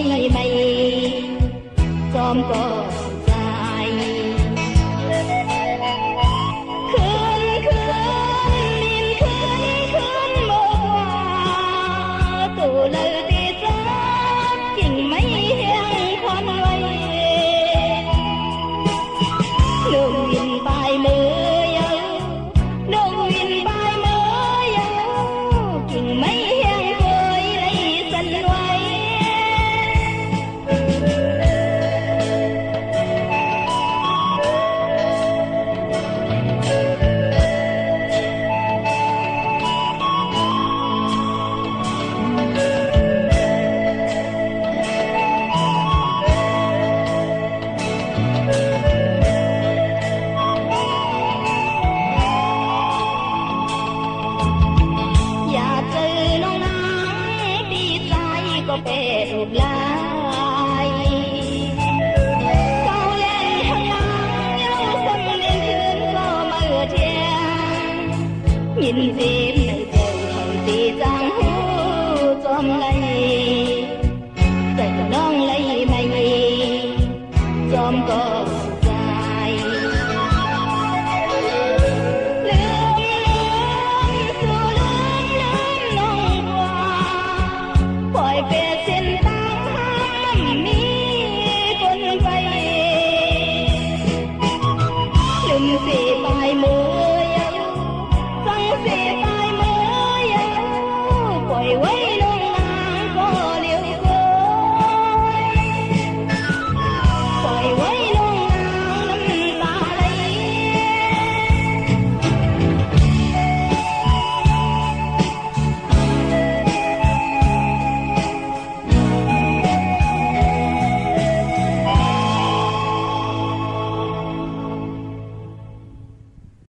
lấy mây xóm có dài khơi khơi miền khơi khơi mơ hoa tụ lời tê giác chỉnh mấy hẹn khoan quay đường miền bài mới đường miền bài mới chỉnh mấy hẹn khơi lấy sân quay có vẻ rụt lại cao lên hàng nắng nhau sông lên thương có mơ thiên nhìn đêm này trời hồng tì giang hú xóm lấy dậy non lấy mây xóm có dài lướm lướm xua lướm lướm nông hoa khỏi về